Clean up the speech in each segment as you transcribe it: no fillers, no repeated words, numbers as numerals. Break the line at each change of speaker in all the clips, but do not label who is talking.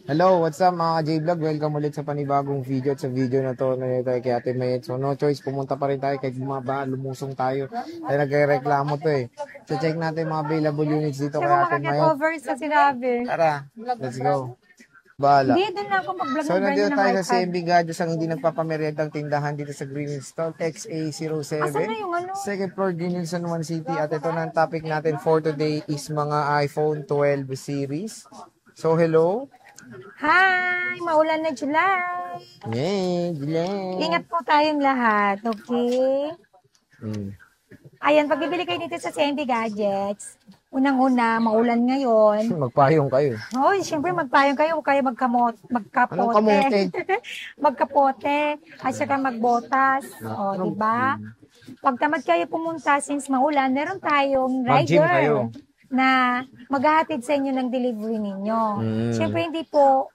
Hello, what's up mga J-Vlog? Welcome ulit sa panibagong video at sa video na to na tayo kay Ate Mayet. So no choice, pumunta pa rin tayo kahit bumaba, lumusong tayo. Tayo nagre-reklamo to eh. So check natin mga available units dito kay Ate Mayet.
Over sa sinabi.
Tara, let's go. Bahala.
Hindi, doon na ako mag-vlog
So
ng brand
nandito
ng
tayo sa
iPad.
CMB Gadgets ang hindi nagpapameriendang tindahan dito sa Green Stall XA07.
Asan na yung ano?
Second floor, Green San Juan City. At ito na ang topic natin for today is mga iPhone 12 series. So hello.
Hi! Maulan na July.
Yay, July.
Ingat po tayong lahat, okay? Ayan, pag bibili kayo dito sa CMB Gadgets, unang-una, maulan ngayon.
Magpayong kayo.
Oh, siyempre magpayong kayo, huwag kayo magkapote.
Anong kamote?
Magkapote, at saka magbotas. O, diba? Pag tamad kayo pumunta since maulan, meron tayong
Mag-gym kayo.
rider na maghahatid sa inyo ng delivery ninyo. Siyempre, hindi po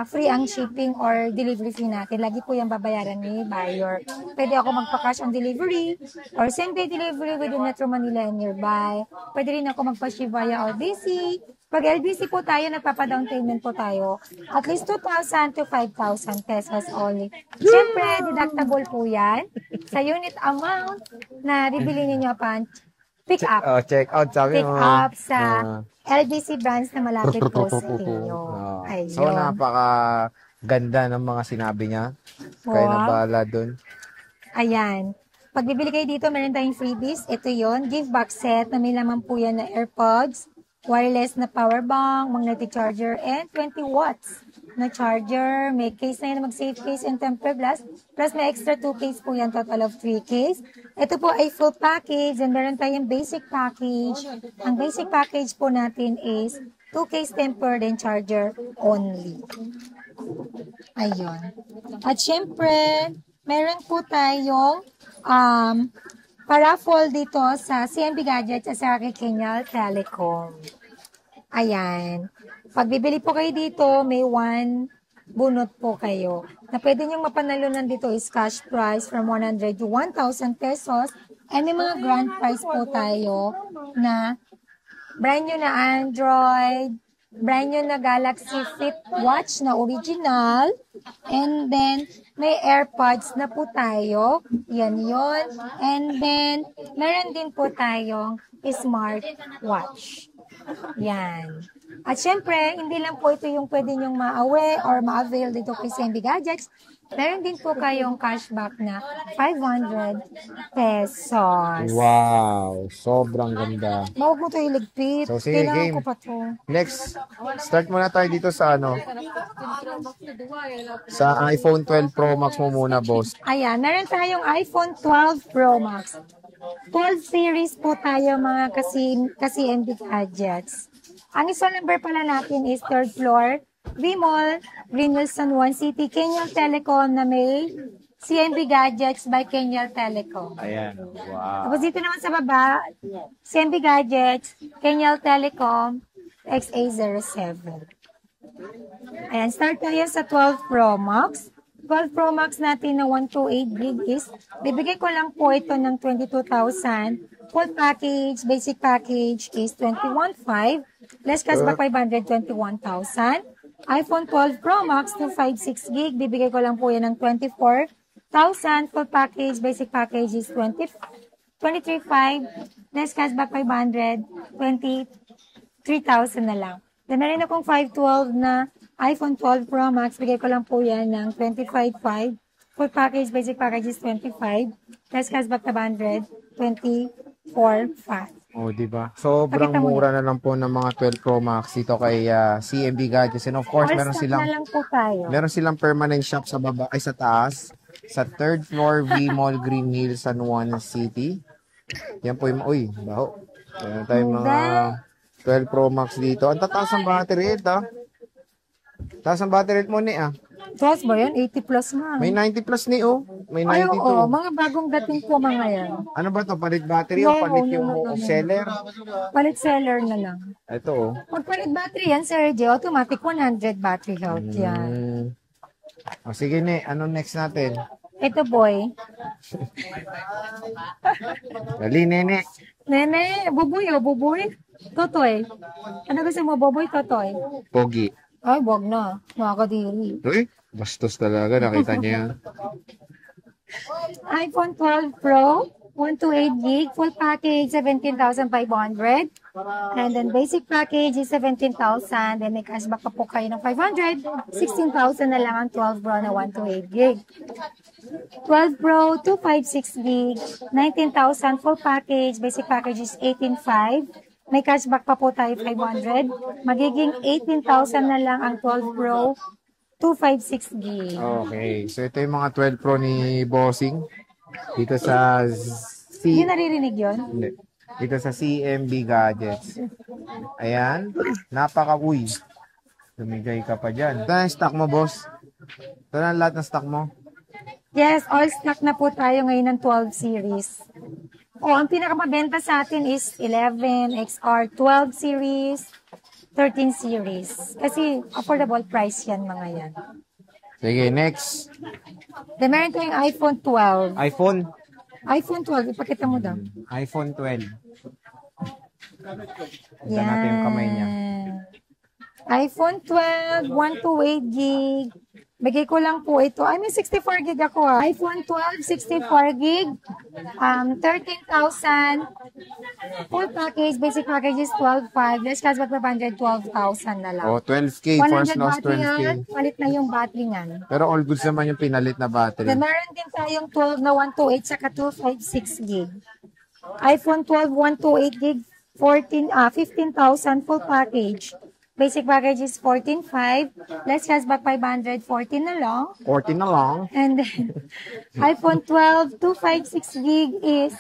free ang shipping or delivery fee natin. Lagi po yung babayaran ni buyer. Pwede ako magpa-cash on delivery or same-day delivery within Metro Manila and nearby. Pwede rin ako magpa-ship via LBC. Pag LBC po tayo, nagpapa-down payment po tayo. At least 2,000 to 5,000 pesos only. Siyempre, deductible po yan sa unit amount na bibili ninyo upon pick up.
Oh, check out sabi
Pick
mo.
up sa LBC branch na malapit po sa inyo. Ayun.
So napaka ganda ng mga sinabi niya. Kaya na bahala dun.
Ayan. Pag bibili kayo dito, meron tayong freebies. Ito yon, gift box set na may laman po yan na AirPods, wireless na power bank, magnetic charger, and 20 watts na charger. May case na yan, mag-safe case and temper glass. Plus may extra 2 case po yan, total of 3 case. Ito po ay full package and meron tayong basic package. Ang basic package po natin is 2 case tempered and charger only. Ayun. At syempre, meron po tayong paraffle dito sa CMB Gadgets at sa Kenyal Telecom. Ayan. Pag bibili po kayo dito, may 1 bunot po kayo. Na pwede niyong mapanalunan dito is cash prize from 100 to 1,000 pesos. And may mga grand prize po tayo na brand new na Android, brand new na Galaxy Fit Watch na original, and then may AirPods na po tayo. Yan yon. And then, meron din po tayong smart watch. Yan. At syempre, hindi lang po ito yung pwede nyong ma-away or ma-avail dito kay CMB Gadgets. Meron din po kayong cashback na 500 pesos.
Wow, sobrang ganda.
Mawag mo ito iligpit.
So sige,
Kailangan
game.
ko pa to.
Next, start muna tayo dito sa sa iPhone 12 Pro Max mo muna, boss.
Ayan, meron tayong iPhone 12 Pro Max. 12 series po tayo mga kasi-MB Gadgets. Ang isa number pala natin is 3rd floor, V-Mall, Greenwell, San Juan City, Kenyal Telecom na may CMB Gadgets by Kenyal Telecom.
Ayan, wow.
Tapos dito naman sa baba, CMB Gadgets, Kenyal Telecom, XA07. Ayan, start tayo sa 12 Pro Max. 12 Pro Max natin na 128 gig is, bibigay ko lang po ito ng 22,000. Full package, basic package is 21,500. Less cashback 521,000. iPhone 12 Pro Max 256 gig, bibigay ko lang po yan ng 24,000. Full package, basic package is 23,500. Less cashback 500, 23,000 na lang. Then meron akong 512 na iPhone 12 Pro Max, bigay ko lang po yan ng 25,500. Full package, basic package is 25. Less cashback 500, 24,500.
Oh, di ba? Sobrang mura na lang po ng mga 12 Pro Max dito kay CMB Gadgets. And of course, meron silang permanent shop sa baba ay sa taas, sa 3rd floor V-Mall Green Hills, San Juan City. Yan po yung baho. Meron tayong mga 12 Pro Max dito. Ang tataas ang battery rate, ha? Taas ang battery rate mo ni,
Plus ba yan? 80 plus nga.
May 90 plus ni, May 92.
Oo, mga bagong dating po mga yan.
Ano ba to? Palit battery o palit yung seller?
Palit seller na lang.
Ito,
Pag palit battery yan, Sir J, automatic 100 battery health yan.
O sige, ano next natin?
Ito, boy.
Dali, nene.
Nene, buboy. Totoy. Ano gusto mo, boboy, totoy?
Pogi.
Ay, wag na. Nakakadiri.
Uy, bastos talaga. Nakita niya yan.
iPhone 12 Pro, 128 gig, full package 17,500. And then basic package is 17,000. Then may cashback pa po kayo ng 500. 16,000 na lang ang 12 Pro na 128 gig. 12 Pro, 256 gig, 19,000 full package. Basic package is 18,500. May cashback pa po tayo 500. Magiging 18,000 na lang ang 12 Pro, 256 gig.
Okay. So, ito yung mga 12 Pro ni Bossing. Dito sa
Hindi naririnig yun?
Hindi. Dito sa CMB Gadgets. Ayan. Uy. Lumigay ka pa dyan. Ito na yung stock mo, boss. Ito na lahat ng stock mo.
Yes, all stock na po tayo ngayon ng 12 series. Ang pinakamabenta sa atin is 11, XR, 12 series, 13 series. Kasi affordable price yan mga yan.
Sige, next.
Then meron tayong iPhone 12. iPhone 12, ipakita mo daw.
iPhone 12.
Yan.
Natin yung kamay niya.
iPhone 12, 128 gig. Bigay ko lang po ito. I mean, 64 gig ako iPhone 12, 64 gig. 13,000. Full package, basic package is 12,500. Less cashback 512,000 na lang.
12K. First
100
loss,
battery
12K.
yan. Palit na yung battery niyan.
Pero all goods naman yung pinalit na battery.
Then, meron din tayong 12 na 128 saka 256 gig. iPhone 12, 128 gig, 15,000 full package. Basic package is 14,500. Less cashback 500, 14 na lang.
14 na lang.
And then, iPhone 12, 256 gig is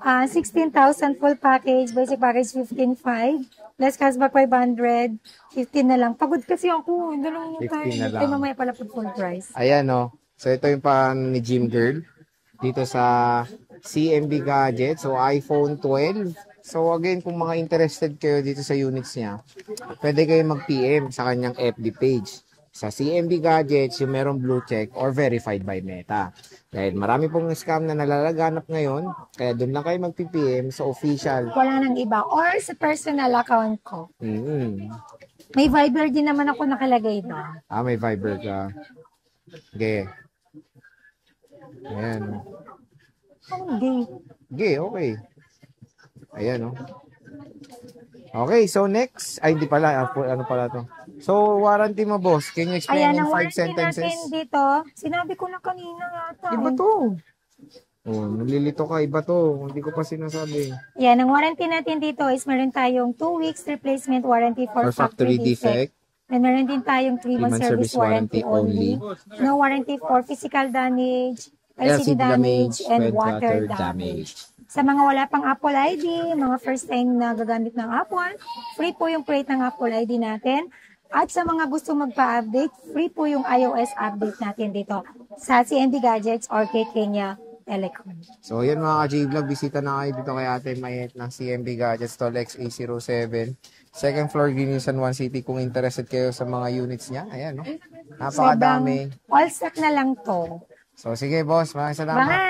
16,000 full package. Basic package 15,500. Less cashback 500, 15 na lang. Pagod kasi ako. Dalawang
15 na lang.
Ay, mamaya pala full price.
Ayan, no. So, ito yung pan ni Gym Girl. Dito sa CMB Gadgets. So, iPhone 12. So, again, kung mga interested kayo dito sa units niya, pwede kayo mag-PM sa kanyang FB page. Sa CMB Gadgets, yung merong blue check or verified by Meta. Dahil marami pong scam na nalalaganap ngayon, kaya doon lang kayo mag-PM sa official.
Wala nang iba. Or sa personal account ko. May Viber din naman ako nakalagay doon.
May Viber ka. Okay. Ayan.
Hindi.
Okay, okay. Ayan, oh. Okay, so next. Ay, hindi pala. Ano pala to? So, warranty mo, boss. Can you explain in 5 sentences?
Natin dito, sinabi ko na kanina yata.
Iba to. Nalilito ka. Iba to. Hindi ko pa sinasabi.
Yan, ang warranty natin dito is meron tayong 2 weeks replacement warranty for factory defect. And meron din tayong 3-month service warranty only. No warranty for physical damage, LCD damage, and water damage. Sa mga wala pang Apple ID, mga first time na gagamit ng Apple, free po yung create ng Apple ID natin. At sa mga gusto magpa-update, free po yung iOS update natin dito sa CMB Gadgets or kay Kenya Telecom.
So, yan mga ka-J-Vlog, bisita na kayo dito kay Ate Mayet ng CMB Gadgets, Tol XA07. Second floor, Green San Juan City. Kung interested kayo sa mga units niya, ayan, no? Napakadami.
All stock na lang to.
So, sige, boss. Maraming salamat.
Bye!